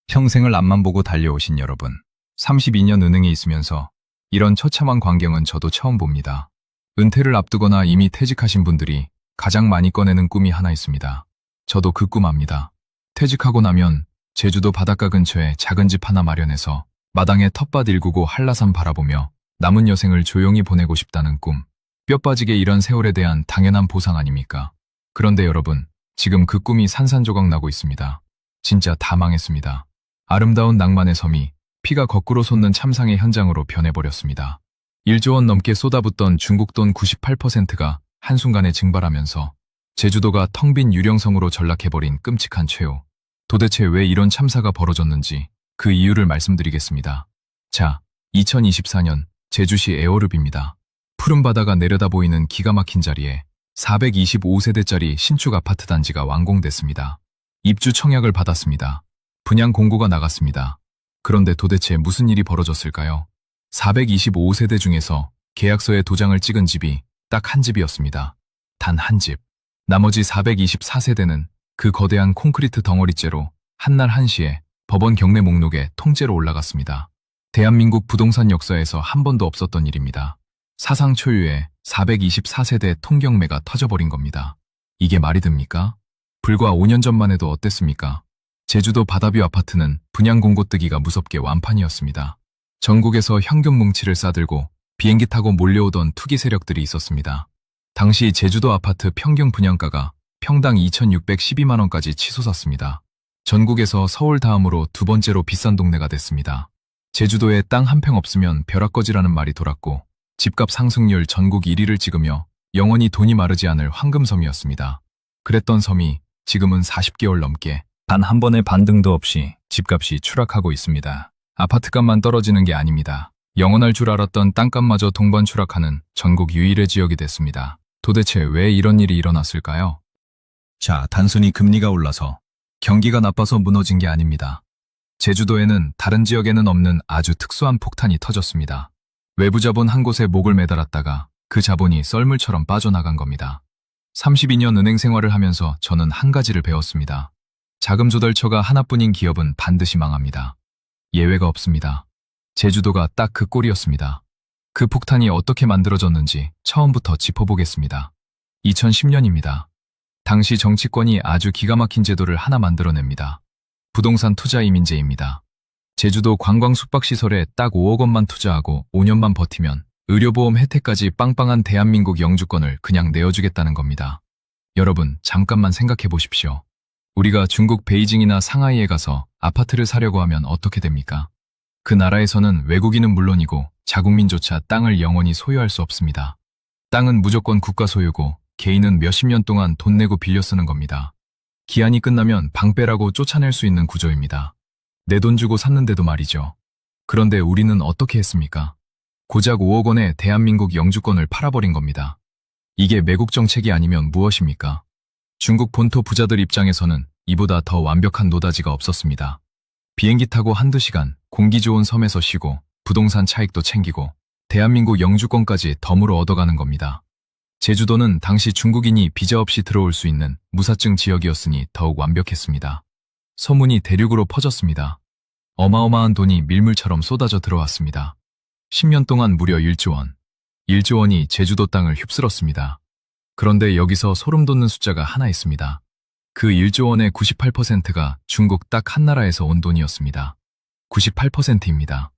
평생을 앞만 보고 달려오신 여러분, 32년 은행에 있으면서 이런 처참한 광경은 저도 처음 봅니다. 은퇴를 앞두거나 이미 퇴직하신 분들이 가장 많이 꺼내는 꿈이 하나 있습니다. 저도 그 꿈 압니다. 퇴직하고 나면 제주도 바닷가 근처에 작은 집 하나 마련해서 마당에 텃밭 일구고 한라산 바라보며 남은 여생을 조용히 보내고 싶다는 꿈. 뼈 빠지게 일한 세월에 대한 당연한 보상 아닙니까? 그런데 여러분, 지금 그 꿈이 산산조각 나고 있습니다. 진짜 다 망했습니다. 아름다운 낭만의 섬이 피가 거꾸로 솟는 참상의 현장으로 변해버렸습니다. 1조 원 넘게 쏟아붓던 중국 돈 98%가 한순간에 증발하면서 제주도가 텅 빈 유령성으로 전락해버린 끔찍한 최후. 도대체 왜 이런 참사가 벌어졌는지 그 이유를 말씀드리겠습니다. 자, 2024년 제주시 에어룹입니다. 푸른 바다가 내려다 보이는 기가 막힌 자리에 425세대짜리 신축 아파트 단지가 완공됐습니다. 입주 청약을 받았습니다. 분양 공고가 나갔습니다. 그런데 도대체 무슨 일이 벌어졌을까요? 425세대 중에서 계약서에 도장을 찍은 집이 딱 한 집이었습니다. 단 한 집. 나머지 424세대는 그 거대한 콘크리트 덩어리째로 한날 한시에 법원 경매 목록에 통째로 올라갔습니다. 대한민국 부동산 역사에서 한 번도 없었던 일입니다. 사상 초유의 424세대 통경매가 터져버린 겁니다. 이게 말이 됩니까? 불과 5년 전만 해도 어땠습니까? 제주도 바다뷰 아파트는 분양 공고 뜨기가 무섭게 완판이었습니다. 전국에서 현금 뭉치를 싸들고 비행기 타고 몰려오던 투기 세력들이 있었습니다. 당시 제주도 아파트 평균 분양가가 평당 2,612만 원까지 치솟았습니다. 전국에서 서울 다음으로 두 번째로 비싼 동네가 됐습니다. 제주도에 땅 한 평 없으면 벼락거지라는 말이 돌았고 집값 상승률 전국 1위를 찍으며 영원히 돈이 마르지 않을 황금섬이었습니다. 그랬던 섬이 지금은 40개월 넘게 단 한 번의 반등도 없이 집값이 추락하고 있습니다. 아파트값만 떨어지는 게 아닙니다. 영원할 줄 알았던 땅값마저 동반 추락하는 전국 유일의 지역이 됐습니다. 도대체 왜 이런 일이 일어났을까요? 자, 단순히 금리가 올라서 경기가 나빠서 무너진 게 아닙니다. 제주도에는 다른 지역에는 없는 아주 특수한 폭탄이 터졌습니다. 외부 자본 한 곳에 목을 매달았다가 그 자본이 썰물처럼 빠져나간 겁니다. 32년 은행 생활을 하면서 저는 한 가지를 배웠습니다. 자금 조달처가 하나뿐인 기업은 반드시 망합니다. 예외가 없습니다. 제주도가 딱 그 꼴이었습니다. 그 폭탄이 어떻게 만들어졌는지 처음부터 짚어보겠습니다. 2010년입니다. 당시 정치권이 아주 기가 막힌 제도를 하나 만들어냅니다. 부동산 투자 이민제입니다. 제주도 관광 숙박시설에 딱 5억 원만 투자하고 5년만 버티면 의료보험 혜택까지 빵빵한 대한민국 영주권을 그냥 내어주겠다는 겁니다. 여러분, 잠깐만 생각해 보십시오. 우리가 중국 베이징이나 상하이에 가서 아파트를 사려고 하면 어떻게 됩니까? 그 나라에서는 외국인은 물론이고 자국민조차 땅을 영원히 소유할 수 없습니다. 땅은 무조건 국가 소유고 개인은 몇십 년 동안 돈 내고 빌려 쓰는 겁니다. 기한이 끝나면 방빼라고 쫓아낼 수 있는 구조입니다. 내 돈 주고 샀는데도 말이죠. 그런데 우리는 어떻게 했습니까? 고작 5억 원에 대한민국 영주권을 팔아버린 겁니다. 이게 매국 정책이 아니면 무엇입니까? 중국 본토 부자들 입장에서는 이보다 더 완벽한 노다지가 없었습니다. 비행기 타고 한두 시간 공기 좋은 섬에서 쉬고 부동산 차익도 챙기고 대한민국 영주권까지 덤으로 얻어가는 겁니다. 제주도는 당시 중국인이 비자 없이 들어올 수 있는 무사증 지역이었으니 더욱 완벽했습니다. 소문이 대륙으로 퍼졌습니다. 어마어마한 돈이 밀물처럼 쏟아져 들어왔습니다. 10년 동안 무려 1조 원. 1조 원이 제주도 땅을 휩쓸었습니다. 그런데 여기서 소름 돋는 숫자가 하나 있습니다. 그 1조 원의 98%가 중국 딱 한 나라에서 온 돈이었습니다. 98%입니다.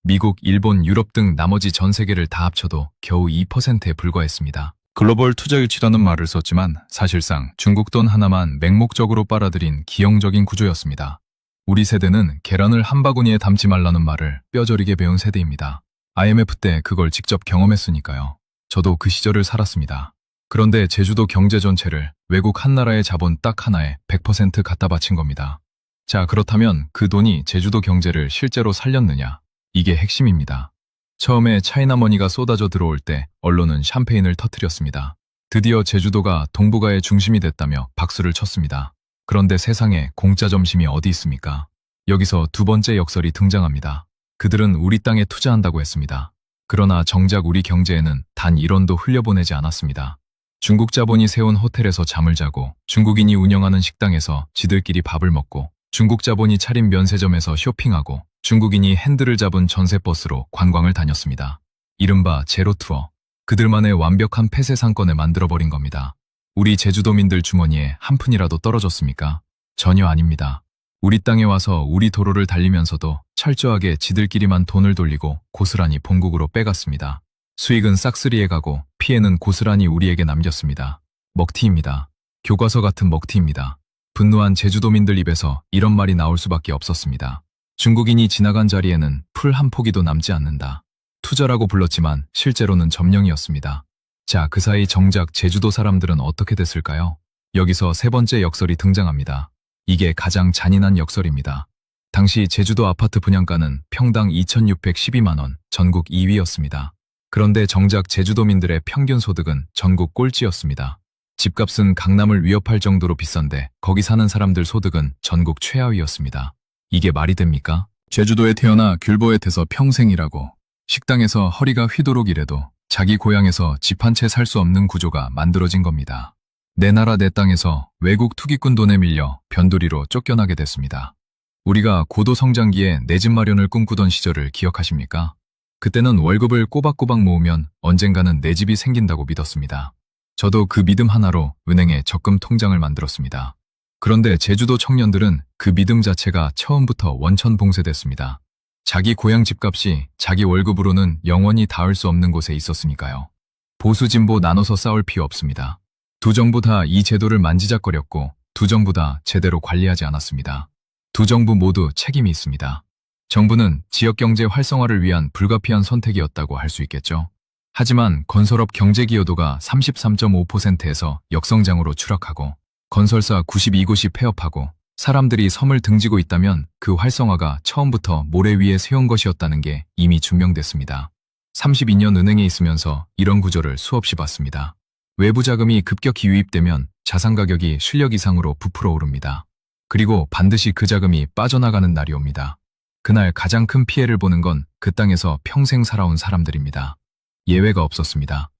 미국, 일본, 유럽 등 나머지 전 세계를 다 합쳐도 겨우 2%에 불과했습니다. 글로벌 투자 유치라는 말을 썼지만 사실상 중국 돈 하나만 맹목적으로 빨아들인 기형적인 구조였습니다. 우리 세대는 계란을 한 바구니에 담지 말라는 말을 뼈저리게 배운 세대입니다. IMF 때 그걸 직접 경험했으니까요. 저도 그 시절을 살았습니다. 그런데 제주도 경제 전체를 외국 한 나라의 자본 딱 하나에 100% 갖다 바친 겁니다. 자, 그렇다면 그 돈이 제주도 경제를 실제로 살렸느냐? 이게 핵심입니다. 처음에 차이나머니가 쏟아져 들어올 때 언론은 샴페인을 터뜨렸습니다. 드디어 제주도가 동북아의 중심이 됐다며 박수를 쳤습니다. 그런데 세상에 공짜 점심이 어디 있습니까? 여기서 두 번째 역설이 등장합니다. 그들은 우리 땅에 투자한다고 했습니다. 그러나 정작 우리 경제에는 단 1원도 흘려보내지 않았습니다. 중국 자본이 세운 호텔에서 잠을 자고 중국인이 운영하는 식당에서 지들끼리 밥을 먹고 중국 자본이 차린 면세점에서 쇼핑하고 중국인이 핸들을 잡은 전세버스로 관광을 다녔습니다. 이른바 제로투어. 그들만의 완벽한 폐쇄 상권을 만들어버린 겁니다. 우리 제주도민들 주머니에 한 푼이라도 떨어졌습니까? 전혀 아닙니다. 우리 땅에 와서 우리 도로를 달리면서도 철저하게 지들끼리만 돈을 돌리고 고스란히 본국으로 빼갔습니다. 수익은 싹쓸이에 가고 피해는 고스란히 우리에게 남겼습니다. 먹튀입니다. 교과서 같은 먹튀입니다. 분노한 제주도민들 입에서 이런 말이 나올 수밖에 없었습니다. 중국인이 지나간 자리에는 풀 한 포기도 남지 않는다. 투자라고 불렀지만 실제로는 점령이었습니다. 자, 그 사이 정작 제주도 사람들은 어떻게 됐을까요? 여기서 세 번째 역설이 등장합니다. 이게 가장 잔인한 역설입니다. 당시 제주도 아파트 분양가는 평당 2,612만 원, 전국 2위였습니다. 그런데 정작 제주도민들의 평균 소득은 전국 꼴찌였습니다. 집값은 강남을 위협할 정도로 비싼데 거기 사는 사람들 소득은 전국 최하위였습니다. 이게 말이 됩니까? 제주도에 태어나 귤보에 태서 평생이라고 식당에서 허리가 휘도록 일해도 자기 고향에서 집 한 채 살 수 없는 구조가 만들어진 겁니다. 내 나라 내 땅에서 외국 투기꾼 돈에 밀려 변두리로 쫓겨나게 됐습니다. 우리가 고도 성장기에 내 집 마련을 꿈꾸던 시절을 기억하십니까? 그때는 월급을 꼬박꼬박 모으면 언젠가는 내 집이 생긴다고 믿었습니다. 저도 그 믿음 하나로 은행에 적금 통장을 만들었습니다. 그런데 제주도 청년들은 그 믿음 자체가 처음부터 원천봉쇄됐습니다. 자기 고향 집값이 자기 월급으로는 영원히 닿을 수 없는 곳에 있었으니까요. 보수 진보 나눠서 싸울 필요 없습니다. 두 정부 다 이 제도를 만지작거렸고 두 정부 다 제대로 관리하지 않았습니다. 두 정부 모두 책임이 있습니다. 정부는 지역경제 활성화를 위한 불가피한 선택이었다고 할 수 있겠죠. 하지만 건설업 경제기여도가 33.5%에서 역성장으로 추락하고 건설사 92곳이 폐업하고 사람들이 섬을 등지고 있다면 그 활성화가 처음부터 모래 위에 세운 것이었다는 게 이미 증명됐습니다. 32년 은행에 있으면서 이런 구조를 수없이 봤습니다. 외부 자금이 급격히 유입되면 자산 가격이 실력 이상으로 부풀어 오릅니다. 그리고 반드시 그 자금이 빠져나가는 날이 옵니다. 그날 가장 큰 피해를 보는 건 그 땅에서 평생 살아온 사람들입니다. 예외가 없었습니다.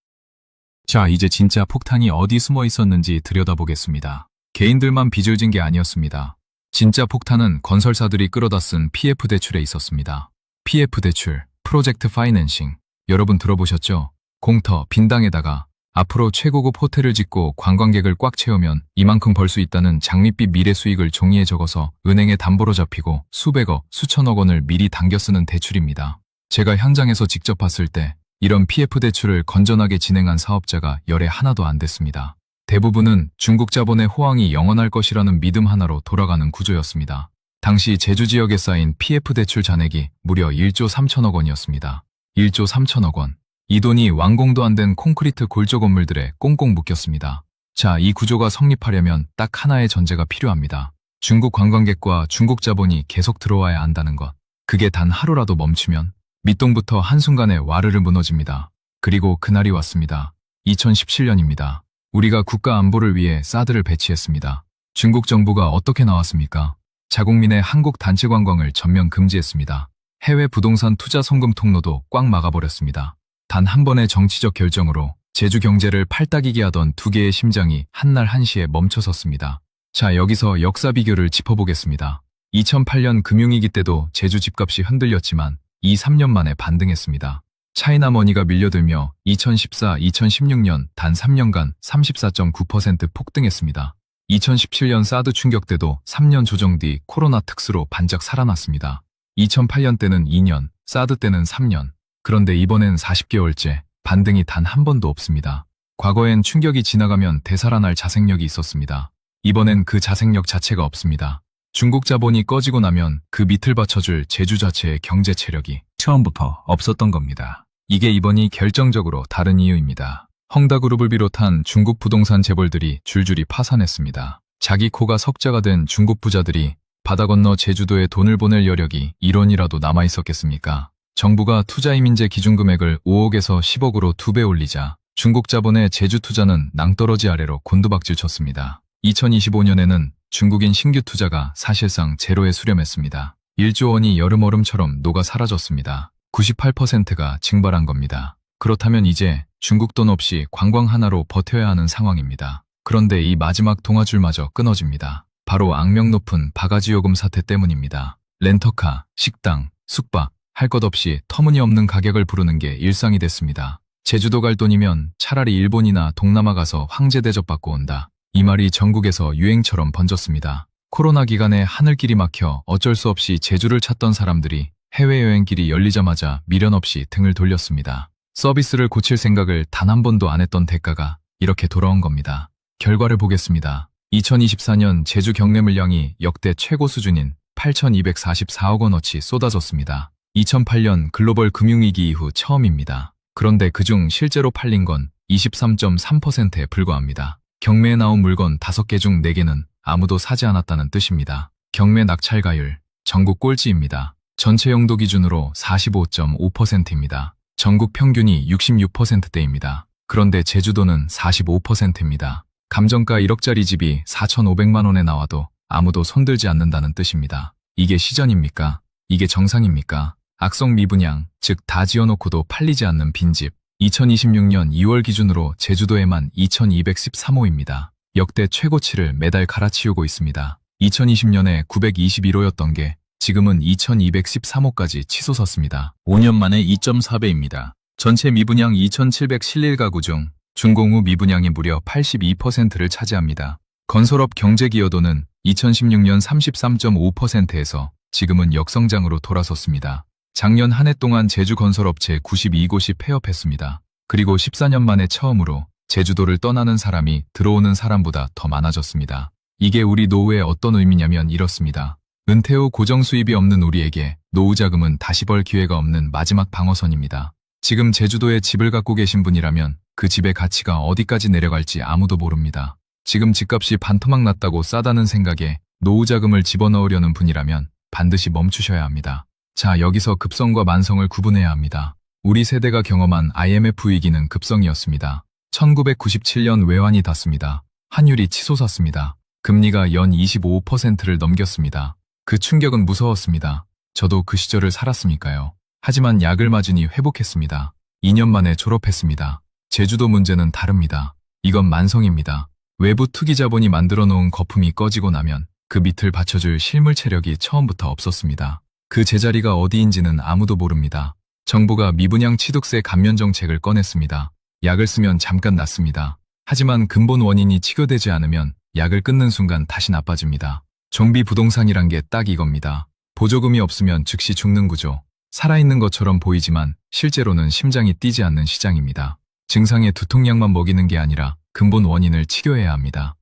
자, 이제 진짜 폭탄이 어디 숨어 있었는지 들여다보겠습니다. 개인들만 빚을 진 게 아니었습니다. 진짜 폭탄은 건설사들이 끌어다 쓴 PF 대출에 있었습니다. PF 대출, 프로젝트 파이낸싱. 여러분 들어보셨죠? 공터, 빈당에다가 앞으로 최고급 호텔을 짓고 관광객을 꽉 채우면 이만큼 벌 수 있다는 장밋빛 미래 수익을 종이에 적어서 은행에 담보로 잡히고 수백억, 수천억 원을 미리 당겨 쓰는 대출입니다. 제가 현장에서 직접 봤을 때 이런 PF 대출을 건전하게 진행한 사업자가 열에 하나도 안 됐습니다. 대부분은 중국 자본의 호황이 영원할 것이라는 믿음 하나로 돌아가는 구조였습니다. 당시 제주 지역에 쌓인 PF 대출 잔액이 무려 1조 3천억 원이었습니다. 1조 3천억 원. 이 돈이 완공도 안 된 콘크리트 골조 건물들에 꽁꽁 묶였습니다. 자, 이 구조가 성립하려면 딱 하나의 전제가 필요합니다. 중국 관광객과 중국 자본이 계속 들어와야 한다는 것. 그게 단 하루라도 멈추면 밑동부터 한순간에 와르르 무너집니다. 그리고 그날이 왔습니다. 2017년입니다. 우리가 국가 안보를 위해 사드를 배치했습니다. 중국 정부가 어떻게 나왔습니까? 자국민의 한국 단체 관광을 전면 금지했습니다. 해외 부동산 투자 송금 통로도 꽉 막아버렸습니다. 단 한 번의 정치적 결정으로 제주 경제를 팔딱이게 하던 두 개의 심장이 한날 한시에 멈춰섰습니다. 자, 여기서 역사 비교를 짚어보겠습니다. 2008년 금융위기 때도 제주 집값이 흔들렸지만 3년 만에 반등했습니다. 차이나머니가 밀려들며 2014, 2016년 단 3년간 34.9% 폭등했습니다. 2017년 사드 충격 때도 3년 조정 뒤 코로나 특수로 반짝 살아났습니다. 2008년 때는 2년, 사드 때는 3년. 그런데 이번엔 40개월째 반등이 단 한 번도 없습니다. 과거엔 충격이 지나가면 되살아날 자생력이 있었습니다. 이번엔 그 자생력 자체가 없습니다. 중국 자본이 꺼지고 나면 그 밑을 받쳐줄 제주 자체의 경제 체력이 처음부터 없었던 겁니다. 이게 이번이 결정적으로 다른 이유입니다. 헝다그룹을 비롯한 중국 부동산 재벌들이 줄줄이 파산했습니다. 자기 코가 석자가 된 중국 부자들이 바다 건너 제주도에 돈을 보낼 여력이 1원이라도 남아있었겠습니까? 정부가 투자이민제 기준금액을 5억에서 10억으로 2배 올리자 중국 자본의 제주 투자는 낭떠러지 아래로 곤두박질 쳤습니다. 2025년에는 중국인 신규 투자가 사실상 제로에 수렴했습니다. 1조 원이 여름얼음처럼 녹아 사라졌습니다. 98%가 증발한 겁니다. 그렇다면 이제 중국 돈 없이 관광 하나로 버텨야 하는 상황입니다. 그런데 이 마지막 동아줄마저 끊어집니다. 바로 악명 높은 바가지 요금 사태 때문입니다. 렌터카, 식당, 숙박, 할 것 없이 터무니없는 가격을 부르는 게 일상이 됐습니다. 제주도 갈 돈이면 차라리 일본이나 동남아 가서 황제 대접받고 온다. 이 말이 전국에서 유행처럼 번졌습니다. 코로나 기간에 하늘길이 막혀 어쩔 수 없이 제주를 찾던 사람들이 해외여행길이 열리자마자 미련 없이 등을 돌렸습니다. 서비스를 고칠 생각을 단 한 번도 안 했던 대가가 이렇게 돌아온 겁니다. 결과를 보겠습니다. 2024년 제주 경매 물량이 역대 최고 수준인 8,244억 원어치 쏟아졌습니다. 2008년 글로벌 금융위기 이후 처음입니다. 그런데 그중 실제로 팔린 건 23.3%에 불과합니다. 경매에 나온 물건 5개 중 4개는 아무도 사지 않았다는 뜻입니다. 경매 낙찰가율, 전국 꼴찌입니다. 전체 용도 기준으로 45.5%입니다. 전국 평균이 66%대입니다. 그런데 제주도는 45%입니다. 감정가 1억짜리 집이 4,500만 원에 나와도 아무도 손들지 않는다는 뜻입니다. 이게 시전입니까? 이게 정상입니까? 악성 미분양, 즉 다 지어놓고도 팔리지 않는 빈집. 2026년 2월 기준으로 제주도에만 2,213호입니다. 역대 최고치를 매달 갈아치우고 있습니다. 2020년에 921호였던 게 지금은 2,213호까지 치솟았습니다. 5년 만에 2.4배입니다. 전체 미분양 2,711가구 중 준공 후 미분양이 무려 82%를 차지합니다. 건설업 경제기여도는 2016년 33.5%에서 지금은 역성장으로 돌아섰습니다. 작년 한 해 동안 제주 건설업체 92곳이 폐업했습니다. 그리고 14년 만에 처음으로 제주도를 떠나는 사람이 들어오는 사람보다 더 많아졌습니다. 이게 우리 노후에 어떤 의미냐면 이렇습니다. 은퇴 후 고정 수입이 없는 우리에게 노후 자금은 다시 벌 기회가 없는 마지막 방어선입니다. 지금 제주도에 집을 갖고 계신 분이라면 그 집의 가치가 어디까지 내려갈지 아무도 모릅니다. 지금 집값이 반토막 났다고 싸다는 생각에 노후 자금을 집어넣으려는 분이라면 반드시 멈추셔야 합니다. 자, 여기서 급성과 만성을 구분해야 합니다. 우리 세대가 경험한 IMF 위기는 급성이었습니다. 1997년 외환이 닿습니다. 환율이 치솟았습니다. 금리가 연 25%를 넘겼습니다. 그 충격은 무서웠습니다. 저도 그 시절을 살았으니까요. 하지만 약을 맞으니 회복했습니다. 2년 만에 졸업했습니다. 제주도 문제는 다릅니다. 이건 만성입니다. 외부 투기 자본이 만들어 놓은 거품이 꺼지고 나면 그 밑을 받쳐줄 실물 체력이 처음부터 없었습니다. 그 제자리가 어디인지는 아무도 모릅니다. 정부가 미분양 취득세 감면 정책을 꺼냈습니다. 약을 쓰면 잠깐 낫습니다. 하지만 근본 원인이 치료되지 않으면 약을 끊는 순간 다시 나빠집니다. 좀비 부동산이란 게 딱 이겁니다. 보조금이 없으면 즉시 죽는 구조. 살아있는 것처럼 보이지만 실제로는 심장이 뛰지 않는 시장입니다. 증상에 두통약만 먹이는 게 아니라 근본 원인을 치료해야 합니다.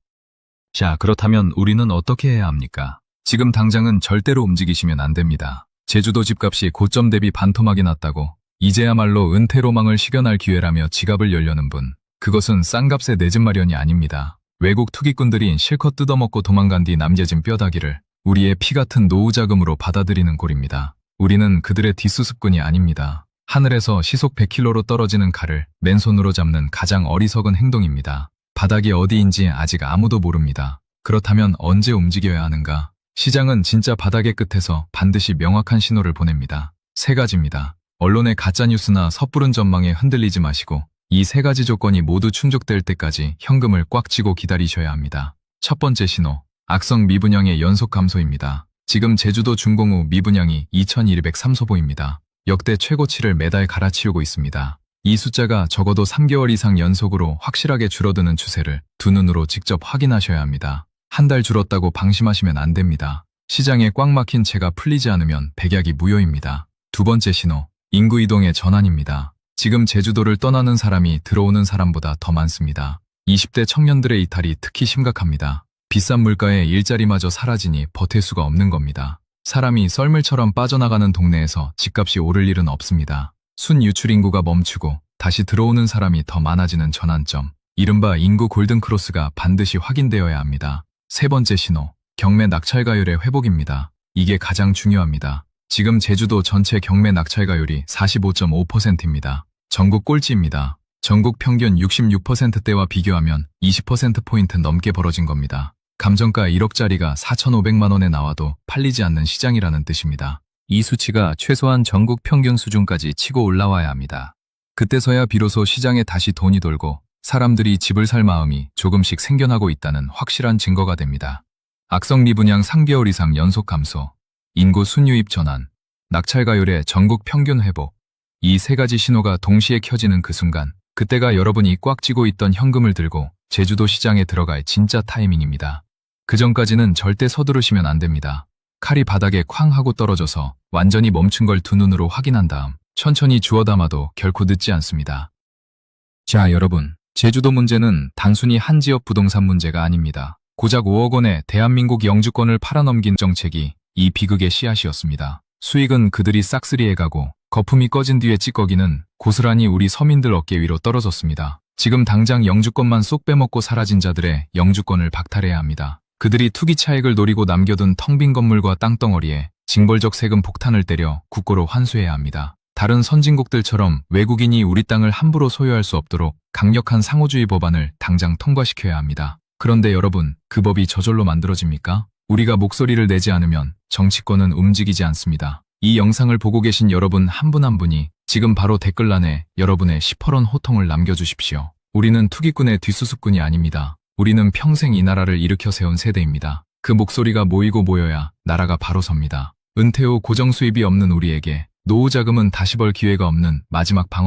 자, 그렇다면 우리는 어떻게 해야 합니까? 지금 당장은 절대로 움직이시면 안 됩니다. 제주도 집값이 고점 대비 반토막이 났다고 이제야말로 은퇴 로망을 실현할 기회라며 지갑을 열려는 분. 그것은 싼 값에 내 집 마련이 아닙니다. 외국 투기꾼들이 실컷 뜯어먹고 도망간 뒤 남겨진 뼈다귀를 우리의 피 같은 노후 자금으로 받아들이는 꼴입니다. 우리는 그들의 뒷수습꾼이 아닙니다. 하늘에서 시속 100km로 떨어지는 칼을 맨손으로 잡는 가장 어리석은 행동입니다. 바닥이 어디인지 아직 아무도 모릅니다. 그렇다면 언제 움직여야 하는가? 시장은 진짜 바닥의 끝에서 반드시 명확한 신호를 보냅니다. 3가지입니다. 언론의 가짜뉴스나 섣부른 전망에 흔들리지 마시고 이 3가지 조건이 모두 충족될 때까지 현금을 꽉 쥐고 기다리셔야 합니다. 첫 번째 신호, 악성 미분양의 연속 감소입니다. 지금 제주도 준공 후 미분양이 2,103소보입니다. 역대 최고치를 매달 갈아치우고 있습니다. 이 숫자가 적어도 3개월 이상 연속으로 확실하게 줄어드는 추세를 두 눈으로 직접 확인하셔야 합니다. 한 달 줄었다고 방심하시면 안 됩니다. 시장에 꽉 막힌 채가 풀리지 않으면 백약이 무효입니다. 두 번째 신호, 인구 이동의 전환입니다. 지금 제주도를 떠나는 사람이 들어오는 사람보다 더 많습니다. 20대 청년들의 이탈이 특히 심각합니다. 비싼 물가에 일자리마저 사라지니 버틸 수가 없는 겁니다. 사람이 썰물처럼 빠져나가는 동네에서 집값이 오를 일은 없습니다. 순유출 인구가 멈추고 다시 들어오는 사람이 더 많아지는 전환점, 이른바 인구 골든크로스가 반드시 확인되어야 합니다. 세 번째 신호, 경매 낙찰가율의 회복입니다. 이게 가장 중요합니다. 지금 제주도 전체 경매 낙찰가율이 45.5%입니다. 전국 꼴찌입니다. 전국 평균 66%대와 비교하면 20%포인트 넘게 벌어진 겁니다. 감정가 1억짜리가 4,500만 원에 나와도 팔리지 않는 시장이라는 뜻입니다. 이 수치가 최소한 전국 평균 수준까지 치고 올라와야 합니다. 그때서야 비로소 시장에 다시 돈이 돌고 사람들이 집을 살 마음이 조금씩 생겨나고 있다는 확실한 증거가 됩니다. 악성 미분양 상비월 이상 연속 감소, 인구 순유입 전환, 낙찰 가율의 전국 평균 회복. 이 세 가지 신호가 동시에 켜지는 그 순간, 그때가 여러분이 꽉 쥐고 있던 현금을 들고 제주도 시장에 들어갈 진짜 타이밍입니다. 그 전까지는 절대 서두르시면 안 됩니다. 칼이 바닥에 쾅 하고 떨어져서 완전히 멈춘 걸 두 눈으로 확인한 다음 천천히 주워 담아도 결코 늦지 않습니다. 자, 여러분. 제주도 문제는 단순히 한 지역 부동산 문제가 아닙니다. 고작 5억 원에 대한민국 영주권을 팔아넘긴 정책이 이 비극의 씨앗이었습니다. 수익은 그들이 싹쓸이해 가고 거품이 꺼진 뒤에 찌꺼기는 고스란히 우리 서민들 어깨 위로 떨어졌습니다. 지금 당장 영주권만 쏙 빼먹고 사라진 자들의 영주권을 박탈해야 합니다. 그들이 투기 차익을 노리고 남겨둔 텅 빈 건물과 땅덩어리에 징벌적 세금 폭탄을 때려 국고로 환수해야 합니다. 다른 선진국들처럼 외국인이 우리 땅을 함부로 소유할 수 없도록 강력한 상호주의 법안을 당장 통과시켜야 합니다. 그런데 여러분, 그 법이 저절로 만들어집니까? 우리가 목소리를 내지 않으면 정치권은 움직이지 않습니다. 이 영상을 보고 계신 여러분 한 분 한 분이 지금 바로 댓글란에 여러분의 시퍼런 호통을 남겨주십시오. 우리는 투기꾼의 뒷수습꾼이 아닙니다. 우리는 평생 이 나라를 일으켜 세운 세대입니다. 그 목소리가 모이고 모여야 나라가 바로 섭니다. 은퇴 후 고정 수입이 없는 우리에게 노후 자금은 다시 벌 기회가 없는 마지막 방어